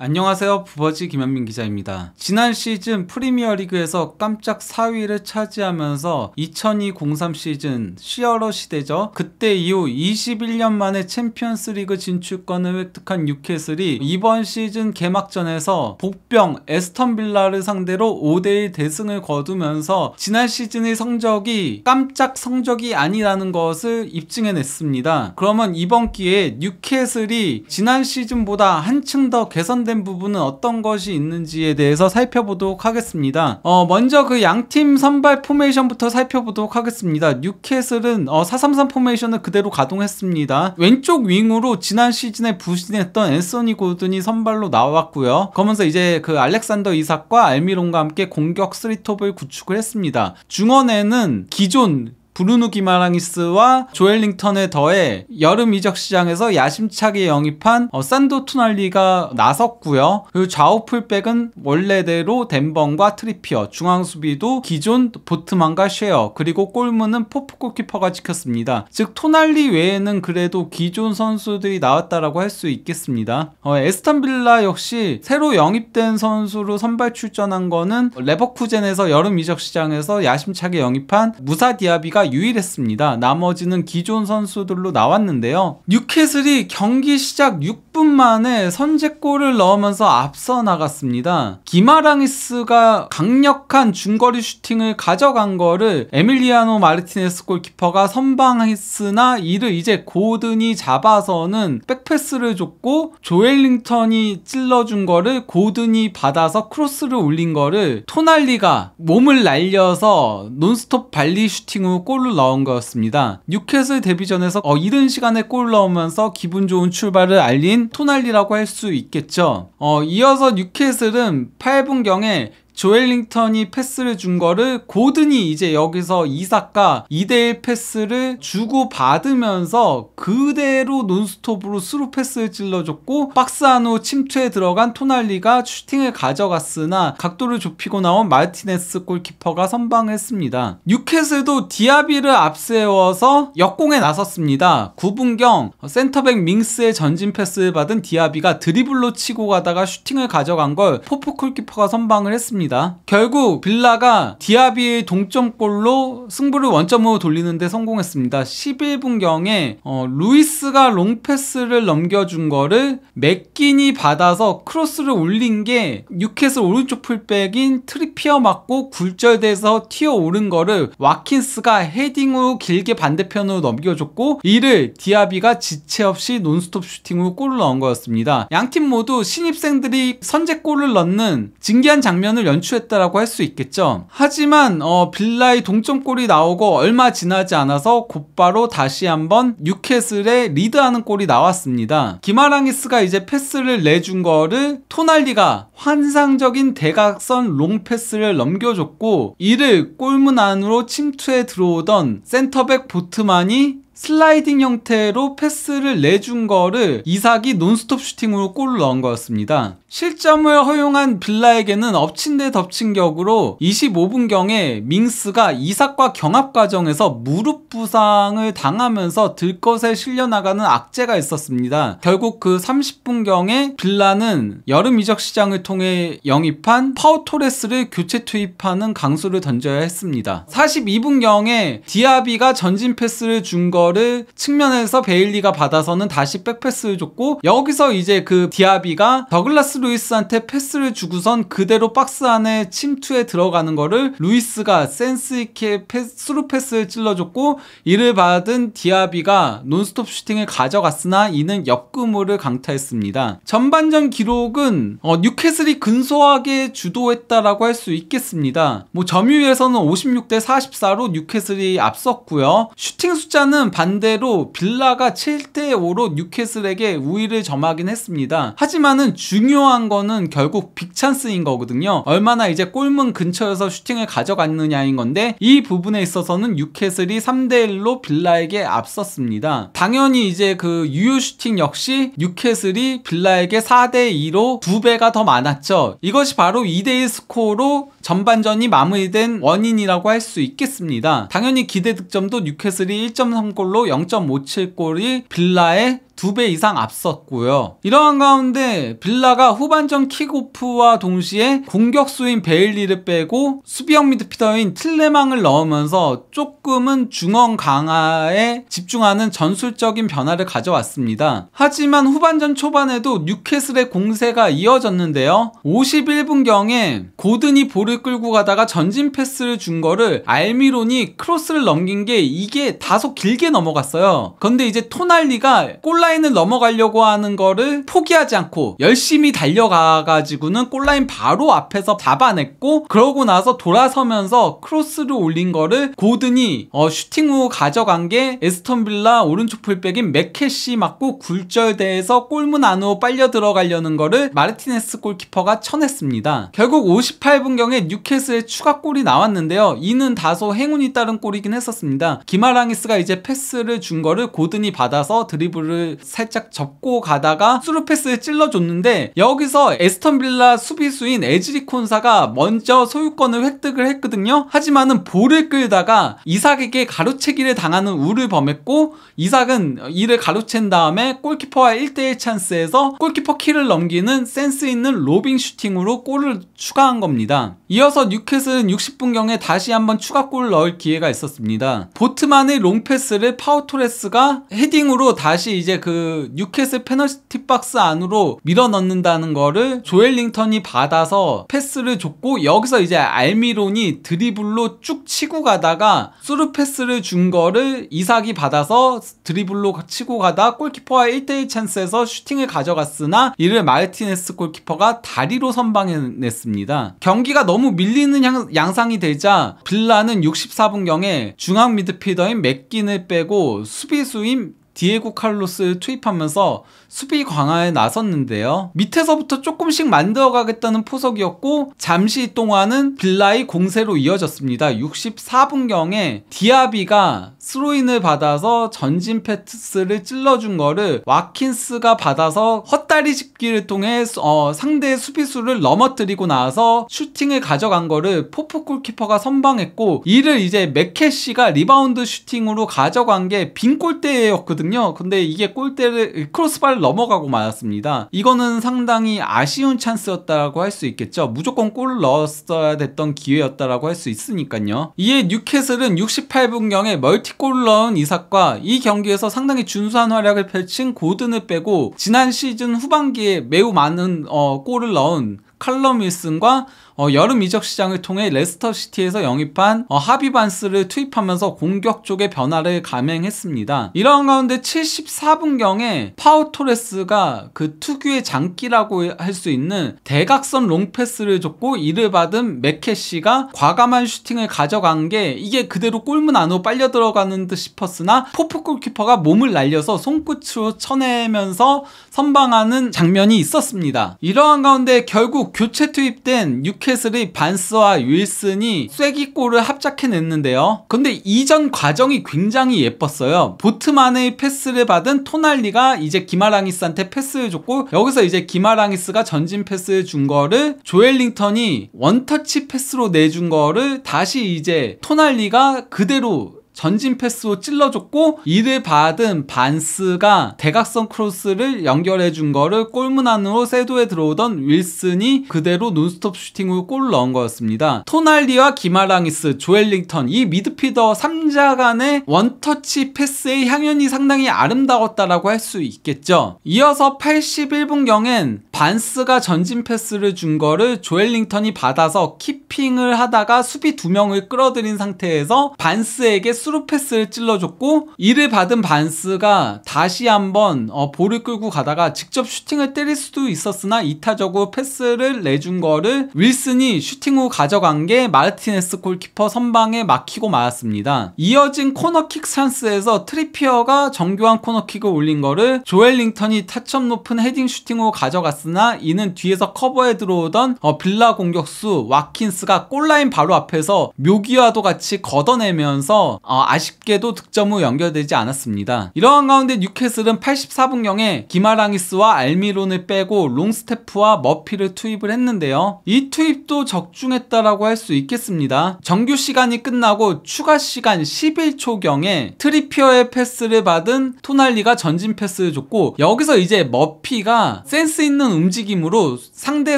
안녕하세요. 부버지 김현민 기자입니다. 지난 시즌 프리미어리그에서 깜짝 4위를 차지하면서 2002-03 시즌 시어러 시대죠. 그때 이후 21년 만에 챔피언스리그 진출권을 획득한 뉴캐슬이 이번 시즌 개막전에서 복병 에스턴 빌라를 상대로 5대1 대승을 거두면서 지난 시즌의 성적이 깜짝 성적이 아니라는 것을 입증해냈습니다. 그러면 이번 기회에 뉴캐슬이 지난 시즌보다 한층 더 개선된 부분은 어떤 것이 있는지에 대해서 살펴보도록 하겠습니다. 먼저 그 양팀 선발 포메이션부터 살펴보도록 하겠습니다. 뉴캐슬은 4-3-3 포메이션을 그대로 가동했습니다. 왼쪽 윙으로 지난 시즌에 부진했던 앤서니 고든이 선발로 나왔고요. 그러면서 이제 그 알렉산더 이삭과 알미론과 함께 공격 3톱을 구축을 했습니다. 중원에는 기존 브루누 기마랑이스와 조엘링턴에 더해 여름 이적 시장에서 야심차게 영입한 산도 투날리가 나섰고요. 그리고 좌우 풀백은 원래대로 덴번과 트리피어, 중앙 수비도 기존 보트만과 쉐어, 그리고 골문은 포프 골키퍼가 지켰습니다. 즉 토날리 외에는 그래도 기존 선수들이 나왔다라고 할 수 있겠습니다. 에스턴 빌라 역시 새로 영입된 선수로 선발 출전한 거는 레버쿠젠에서 여름 이적 시장에서 야심차게 영입한 무사 디아비가 유일했습니다. 나머지는 기존 선수들로 나왔는데요. 뉴캐슬이 경기 시작 6분 만에 선제골을 넣으면서 앞서 나갔습니다. 기마랑이스가 강력한 중거리 슈팅을 가져간 거를 에밀리아노 마르티네스 골키퍼가 선방했으나 이를 이제 고든이 잡아서는 백패스를 줬고 조엘링턴이 찔러준 거를 고든이 받아서 크로스를 올린 거를 토날리가 몸을 날려서 논스톱 발리 슈팅으로 골을 넣은 거였습니다. 뉴캐슬 데뷔전에서 이른 시간에 골 넣으면서 기분 좋은 출발을 알린 토날리라고 할 수 있겠죠. 이어서 뉴캐슬은 8분경에 조엘링턴이 패스를 준 거를 고든이 이제 여기서 이삭과 2대1 패스를 주고 받으면서 그대로 논스톱으로 스루 패스를 찔러줬고 박스 안으로 침투에 들어간 토날리가 슈팅을 가져갔으나 각도를 좁히고 나온 마르티네스 골키퍼가 선방했습니다. 뉴캐슬도 디아비를 앞세워서 역공에 나섰습니다. 9분경 센터백 밍스의 전진 패스를 받은 디아비가 드리블로 치고 가다가 슈팅을 가져간 걸 포프 골키퍼가 선방을 했습니다. 결국 빌라가 디아비의 동점골로 승부를 원점으로 돌리는데 성공했습니다. 11분경에 루이스가 롱패스를 넘겨준 거를 맥긴이 받아서 크로스를 올린 게 뉴캐슬 오른쪽 풀백인 트리피어 맞고 굴절돼서 튀어오른 거를 와킨스가 헤딩으로 길게 반대편으로 넘겨줬고 이를 디아비가 지체 없이 논스톱 슈팅으로 골을 넣은 거였습니다. 양팀 모두 신입생들이 선제골을 넣는 진기한 장면을 연출했다라고 할 수 있겠죠. 하지만 빌라의 동점골이 나오고 얼마 지나지 않아서 곧바로 다시 한번 뉴캐슬에 리드하는 골이 나왔습니다. 기마랑이스가 이제 패스를 내준 거를 토날리가 환상적인 대각선 롱패스를 넘겨줬고 이를 골문 안으로 침투해 들어오던 센터백 보트만이 슬라이딩 형태로 패스를 내준 거를 이삭이 논스톱 슈팅으로 골을 넣은 거였습니다. 실점을 허용한 빌라에게는 엎친 데 덮친 격으로 25분경에 밍스가 이삭과 경합 과정에서 무릎 부상을 당하면서 들것에 실려나가는 악재가 있었습니다. 결국 그 30분경에 빌라는 여름 이적 시장을 통해 영입한 파우 토레스를 교체 투입하는 강수를 던져야 했습니다. 42분경에 디아비가 전진 패스를 준 거를 측면에서 베일리가 받아서는 다시 백패스를 줬고 여기서 이제 그 디아비가 더글라스 루이스한테 패스를 주고선 그대로 박스 안에 침투에 들어가는 거를 루이스가 센스있게 스루 패스를 찔러줬고 이를 받은 디아비가 논스톱 슈팅을 가져갔으나 이는 역금으로 강타했습니다. 전반전 기록은 뉴캐슬이 근소하게 주도했다라고 할 수 있겠습니다. 점유율에서는 56대 44로 뉴캐슬이 앞섰고요. 슈팅 숫자는 반대로 빌라가 7대 5로 뉴캐슬에게 우위를 점하긴 했습니다. 하지만은 중요한 거는 결국 빅찬스인 거거든요. 얼마나 이제 골문 근처에서 슈팅을 가져갔느냐인 건데 이 부분에 있어서는 뉴캐슬이 3대 1로 빌라에게 앞섰습니다. 당연히 이제 그 유효 슈팅 역시 뉴캐슬이 빌라에게 4대 2로 2배가 더 많았죠. 이것이 바로 2대 1 스코어로 전반전이 마무리된 원인이라고 할 수 있겠습니다. 당연히 기대 득점도 뉴캐슬이 1.3골로 0.57골이 빌라의 2배 이상 앞섰고요. 이러한 가운데 빌라가 후반전 킥오프와 동시에 공격수인 베일리를 빼고 수비형 미드필더인 틸레망을 넣으면서 조금은 중원 강화에 집중하는 전술적인 변화를 가져왔습니다. 하지만 후반전 초반에도 뉴캐슬의 공세가 이어졌는데요. 51분경에 고든이 볼을 끌고 가다가 전진 패스를 준 거를 알미론이 크로스를 넘긴 게 이게 다소 길게 넘어갔어요. 근데 이제 토날리가 골라인을 넘어가려고 하는 거를 포기하지 않고 열심히 달려가가지고는 골라인 바로 앞에서 잡아냈고, 그러고 나서 돌아서면서 크로스를 올린 거를 고든이 슈팅 후 가져간 게 에스턴 빌라 오른쪽 풀백인 맥캐시 맞고 굴절대에서 골문 안으로 빨려 들어가려는 거를 마르티네스 골키퍼가 쳐냈습니다. 결국 58분경에 뉴캐슬의 추가골이 나왔는데요. 이는 다소 행운이 따른 골이긴 했었습니다. 기마랑이스가 이제 패스를 준 거를 고든이 받아서 드리블을 살짝 접고 가다가 스루 패스를 찔러줬는데, 여기서 에스턴 빌라 수비수인 에즈리 콘사가 먼저 소유권을 획득을 했거든요. 하지만은 볼을 끌다가 이삭에게 가로채기를 당하는 우를 범했고, 이삭은 이를 가로챈 다음에 골키퍼와 1대1 찬스에서 골키퍼 키를 넘기는 센스 있는 로빙 슈팅으로 골을 추가한 겁니다. 이어서 뉴캐슬은 60분경에 다시 한번 추가골을 넣을 기회가 있었습니다. 보트만의 롱패스를 파우토레스가 헤딩으로 다시 이제 그 뉴캐슬 페널티 박스 안으로 밀어 넣는다는 거를 조엘링턴이 받아서 패스를 줬고, 여기서 이제 알미론이 드리블로 쭉 치고 가다가 스루 패스를 준 거를 이삭이 받아서 드리블로 치고 가다 골키퍼와 1대1 찬스에서 슈팅을 가져갔으나 이를 마르티네스 골키퍼가 다리로 선방해냈습니다. 경기가 너무 밀리는 양상이 되자 빌라는 64분경에 중앙 미드필더인 맥긴을 빼고 수비수인 디에고 칼로스를 투입하면서 수비 강화에 나섰는데요. 밑에서부터 조금씩 만들어가겠다는 포석이었고, 잠시 동안은 빌라의 공세로 이어졌습니다. 64분경에 디아비가 스로인을 받아서 전진 패스를 찔러준 거를 와킨스가 받아서 헛다리 짚기를 통해 상대의 수비수를 넘어뜨리고 나서 슈팅을 가져간 거를 포프 골키퍼가 선방했고, 이를 이제 맥캐시가 리바운드 슈팅으로 가져간 게 빈 골대였거든요. 근데 이게 골대를 크로스바를 넘어가고 말았습니다. 이거는 상당히 아쉬운 찬스였다라고 할 수 있겠죠. 무조건 골을 넣었어야 됐던 기회였다라고 할 수 있으니까요. 이에 뉴캐슬은 68분경에 멀티골을 넣은 이삭과 이 경기에서 상당히 준수한 활약을 펼친 고든을 빼고 지난 시즌 후반기에 매우 많은 골을 넣은 칼럼 윌슨과 여름 이적 시장을 통해 레스터 시티에서 영입한 하비 반스를 투입하면서 공격 쪽의 변화를 감행했습니다. 이러한 가운데 74분경에 파우 토레스가 그 특유의 장기라고 할 수 있는 대각선 롱패스를 줬고, 이를 받은 맥캐시가 과감한 슈팅을 가져간 게 이게 그대로 골문 안으로 빨려 들어가는 듯 싶었으나 포프 골키퍼가 몸을 날려서 손끝으로 쳐내면서 선방하는 장면이 있었습니다. 이러한 가운데 결국 교체 투입된 뉴캐슬의 반스와 윌슨이 쐐기골을 합작해냈는데요. 근데 이전 과정이 굉장히 예뻤어요. 보트만의 패스를 받은 토날리가 이제 기마랑이스한테 패스를 줬고, 여기서 이제 기마랑이스가 전진 패스를 준 거를 조엘링턴이 원터치 패스로 내준 거를 다시 이제 토날리가 그대로 전진 패스로 찔러줬고, 이를 받은 반스가 대각선 크로스를 연결해준 거를 골문 안으로 쇄도에 들어오던 윌슨이 그대로 논스톱 슈팅으로 골을 넣은 거였습니다. 토날리와 기마랑이스, 조엘링턴 이 미드필더 3자 간의 원터치 패스의 향연이 상당히 아름다웠다라고 할 수 있겠죠. 이어서 81분경엔 반스가 전진 패스를 준 거를 조엘링턴이 받아서 키핑을 하다가 수비 2명을 끌어들인 상태에서 반스에게 스루 패스를 찔러줬고, 이를 받은 반스가 다시 한번 볼을 끌고 가다가 직접 슈팅을 때릴 수도 있었으나 이타적으로 패스를 내준 거를 윌슨이 슈팅 후 가져간 게 마르티네스 골키퍼 선방에 막히고 말았습니다. 이어진 코너킥 찬스에서 트리피어가 정교한 코너킥을 올린 거를 조엘링턴이 타점 높은 헤딩 슈팅으로 가져갔습니다. 나왔으나 이는 뒤에서 커버에 들어오던 빌라 공격수 와킨스가 골라인 바로 앞에서 묘기와도 같이 걷어내면서 아쉽게도 득점 후 연결되지 않았습니다. 이러한 가운데 뉴캐슬은 84분경에 기마랑이스와 알미론을 빼고 롱스테프와 머피를 투입을 했는데요. 이 투입도 적중했다라고 할 수 있겠습니다. 정규 시간이 끝나고 추가 시간 11초경에 트리피어의 패스를 받은 토날리가 전진 패스를 줬고, 여기서 이제 머피가 센스 있는 움직임으로 상대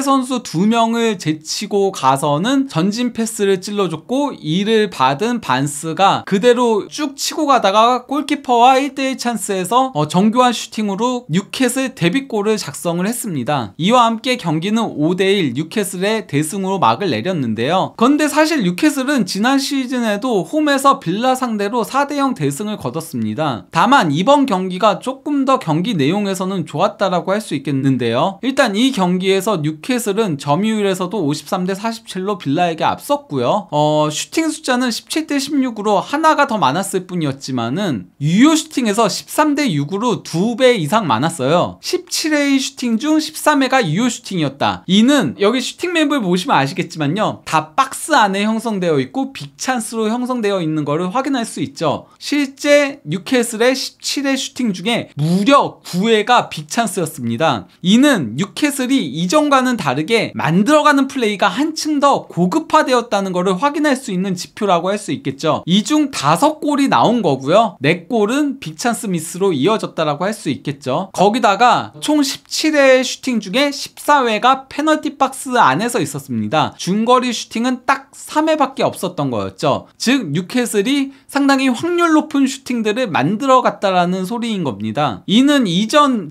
선수 2명을 제치고 가서는 전진 패스를 찔러줬고, 이를 받은 반스가 그대로 쭉 치고 가다가 골키퍼와 1대1 찬스에서 정교한 슈팅으로 뉴캐슬 데뷔골을 작성을 했습니다. 이와 함께 경기는 5대1 뉴캐슬의 대승으로 막을 내렸는데요. 그런데 사실 뉴캐슬은 지난 시즌에도 홈에서 빌라 상대로 4대0 대승을 거뒀습니다. 다만 이번 경기가 조금 더 경기 내용에서는 좋았다라고 할 수 있겠는데요. 일단 이 경기에서 뉴캐슬은 점유율에서도 53대 47로 빌라에게 앞섰고요. 슈팅 숫자는 17대 16으로 하나가 더 많았을 뿐이었지만은 유효 슈팅에서 13대 6으로 2배 이상 많았어요. 17회의 슈팅 중 13회가 유효 슈팅이었다. 이는 여기 슈팅 맵을 보시면 아시겠지만요, 다 박스 안에 형성되어 있고 빅찬스로 형성되어 있는 것을 확인할 수 있죠. 실제 뉴캐슬의 17회 슈팅 중에 무려 9회가 빅찬스였습니다. 이는 뉴캐슬이 이전과는 다르게 만들어가는 플레이가 한층 더 고급화되었다는 것을 확인할 수 있는 지표라고 할 수 있겠죠. 이 중 5골이 나온 거고요. 4골은 빅찬스 미스로 이어졌다라고 할 수 있겠죠. 거기다가 총 17회의 슈팅 중에 14회가 페널티 박스 안에서 있었습니다. 중거리 슈팅은 딱 3회밖에 없었던 거였죠. 즉 뉴캐슬이 상당히 확률 높은 슈팅들을 만들어 갔다라는 소리인 겁니다. 이는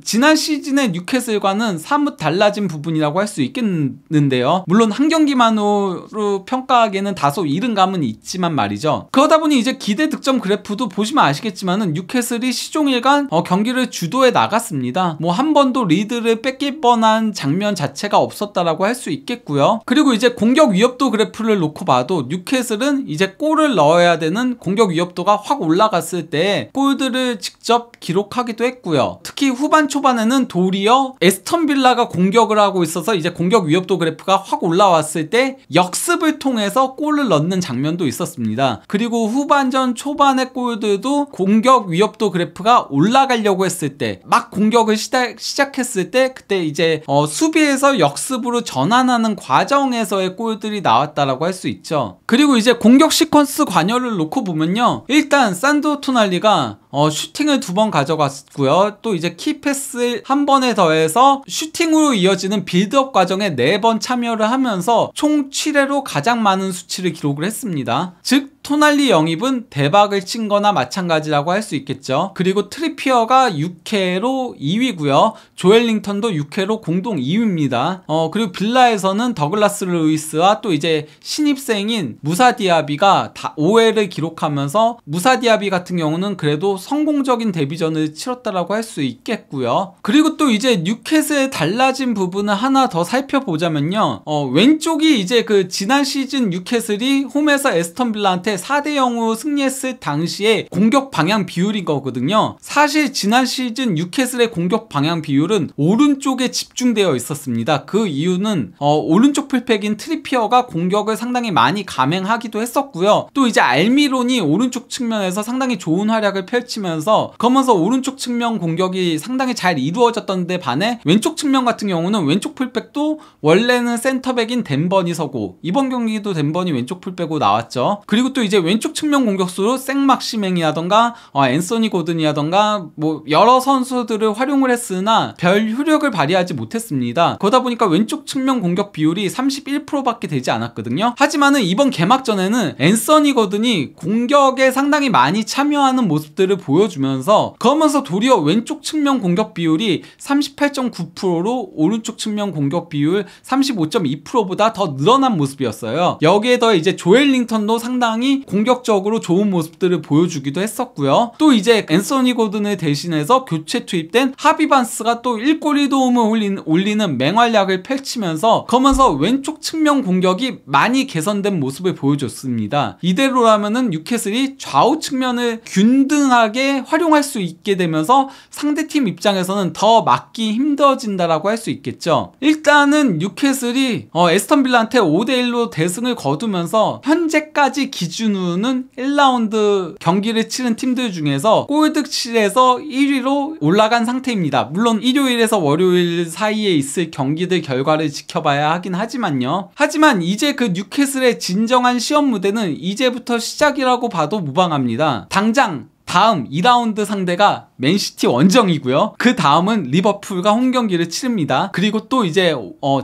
지난 시즌의 뉴캐슬과는 사뭇 달라진 부분이라고 할 수 있겠는데요. 물론 한 경기만으로 평가하기에는 다소 이른 감은 있지만 말이죠. 그러다 보니 이제 기대 득점 그래프도 보시면 아시겠지만은 뉴캐슬이 시종일관 경기를 주도해 나갔습니다. 뭐 한 번도 리드를 뺏길 뻔한 장면 자체가 없었다라고 할 수 있겠고요. 그리고 이제 공격 위협도 그래프를 놓고 봐도 뉴캐슬은 이제 골을 넣어야 되는 공격 위협도가 확 올라갔을 때 골들을 직접 기록하기도 했고요. 특히 후반 초반에는 도리어 에스턴 빌라가 공격을 하고 있어서 이제 공격 위협도 그래프가 확 올라왔을 때 역습을 통해서 골을 넣는 장면도 있었습니다. 그리고 후반전 초반의 골들도 공격 위협도 그래프가 올라가려고 했을 때, 막 공격을 시작했을 때 그때 이제 수비에서 역습으로 전환하는 과정에서의 골들이 나왔다라고 할 수 있죠. 그리고 이제 공격 시퀀스 관여를 놓고 보면요, 일단 산드로 토날리가 슈팅을 2번 가져갔고요. 또 이제 키패스 1번에 더해서 슈팅으로 이어지는 빌드업 과정에 4번 참여를 하면서 총 7회로 가장 많은 수치를 기록을 했습니다. 즉 토날리 영입은 대박을 친 거나 마찬가지라고 할 수 있겠죠. 그리고 트리피어가 6회로 2위고요. 조엘링턴도 6회로 공동 2위입니다. 그리고 빌라에서는 더글라스 루이스와 또 이제 신입생인 무사 디아비가 다 5회를 기록하면서, 무사 디아비 같은 경우는 그래도 성공적인 데뷔전을 치렀다라고 할 수 있겠고요. 그리고 또 이제 뉴캐슬의 달라진 부분을 하나 더 살펴보자면요, 왼쪽이 이제 그 지난 시즌 뉴캐슬이 홈에서 에스턴 빌라한테 4대0으로 승리했을 당시에 공격 방향 비율인 거거든요. 사실 지난 시즌 뉴캐슬의 공격 방향 비율은 오른쪽에 집중되어 있었습니다. 그 이유는 오른쪽 풀백인 트리피어가 공격을 상당히 많이 감행하기도 했었고요. 또 이제 알미론이 오른쪽 측면에서 상당히 좋은 활약을 펼치면서, 그러면서 오른쪽 측면 공격이 상당히 잘 이루어졌던 데 반해 왼쪽 측면 같은 경우는 왼쪽 풀백도 원래는 센터백인 댄번이 서고, 이번 경기도 댄번이 왼쪽 풀백으로 나왔죠. 그리고 또 이제 왼쪽 측면 공격수로 생막시맹이라던가 앤서니 고든이라던가 뭐 여러 선수들을 활용을 했으나 별 효력을 발휘하지 못했습니다. 그러다 보니까 왼쪽 측면 공격 비율이 31%밖에 되지 않았거든요. 하지만은 이번 개막전에는 앤서니 고든이 공격에 상당히 많이 참여하는 모습들을 보여주면서, 그러면서 도리어 왼쪽 측면 공격 비율이 38.9%로 오른쪽 측면 공격 비율 35.2%보다 더 늘어난 모습이었어요. 여기에 더 이제 조엘링턴도 상당히 팀이 공격적으로 좋은 모습들을 보여주기도 했었고요. 또 이제 앤서니 고든을 대신해서 교체 투입된 하비 반스가 또 1골 2도움을 올리는 맹활약을 펼치면서 그러면서 왼쪽 측면 공격이 많이 개선된 모습을 보여줬습니다. 이대로라면은 뉴캐슬이 좌우 측면을 균등하게 활용할 수 있게 되면서 상대팀 입장에서는 더 막기 힘들어진다라고 할 수 있겠죠. 일단은 뉴캐슬이 에스턴 빌라한테 5대1로 대승을 거두면서 현재까지 기준으로는 1라운드 경기를 치른 팀들 중에서 골득실에서 1위로 올라간 상태입니다. 물론 일요일에서 월요일 사이에 있을 경기들 결과를 지켜봐야 하긴 하지만요. 하지만 이제 그 뉴캐슬의 진정한 시험 무대는 이제부터 시작이라고 봐도 무방합니다. 당장 다음 2라운드 상대가 맨시티 원정이고요. 그 다음은 리버풀과 홈경기를 치릅니다. 그리고 또 이제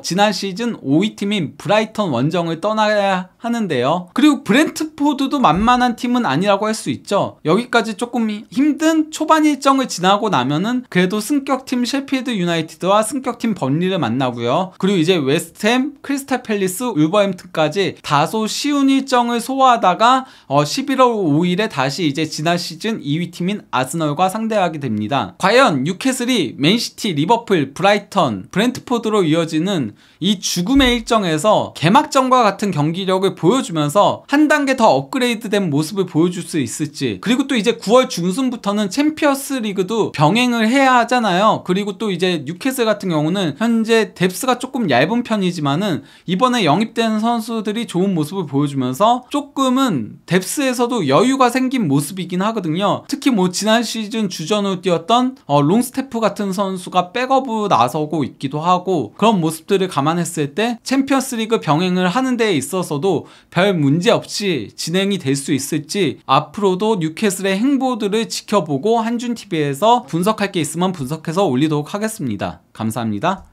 지난 시즌 5위 팀인 브라이턴 원정을 떠나야 하는데요. 그리고 브렌트포드도 만만한 팀은 아니라고 할 수 있죠. 여기까지 조금 힘든 초반 일정을 지나고 나면은 그래도 승격팀 셰필드 유나이티드와 승격팀 번리를 만나고요. 그리고 이제 웨스트햄, 크리스탈 팰리스, 울버햄튼까지 다소 쉬운 일정을 소화하다가 11월 5일에 다시 이제 지난 시즌 2위 팀인 아스널과 상대하게 됩니다. 과연 뉴캐슬이 맨시티, 리버풀, 브라이턴, 브렌트포드로 이어지는 이 죽음의 일정에서 개막전과 같은 경기력을 보여주면서 한 단계 더 업그레이드된 모습을 보여줄 수 있을지, 그리고 또 이제 9월 중순부터는 챔피언스 리그도 병행을 해야 하잖아요. 그리고 또 이제 뉴캐슬 같은 경우는 현재 뎁스가 조금 얇은 편이지만은 이번에 영입된 선수들이 좋은 모습을 보여주면서 조금은 뎁스에서도 여유가 생긴 모습이긴 하거든요. 특히 뭐 지난 시즌 주전으로 뛰었던 롱스태프 같은 선수가 백업으로 나서고 있기도 하고, 그런 모습들을 감안했을 때 챔피언스 리그 병행을 하는 데 있어서도 별 문제 없이 진행이 될 수 있을지 앞으로도 뉴캐슬의 행보들을 지켜보고 한준TV에서 분석할 게 있으면 분석해서 올리도록 하겠습니다. 감사합니다.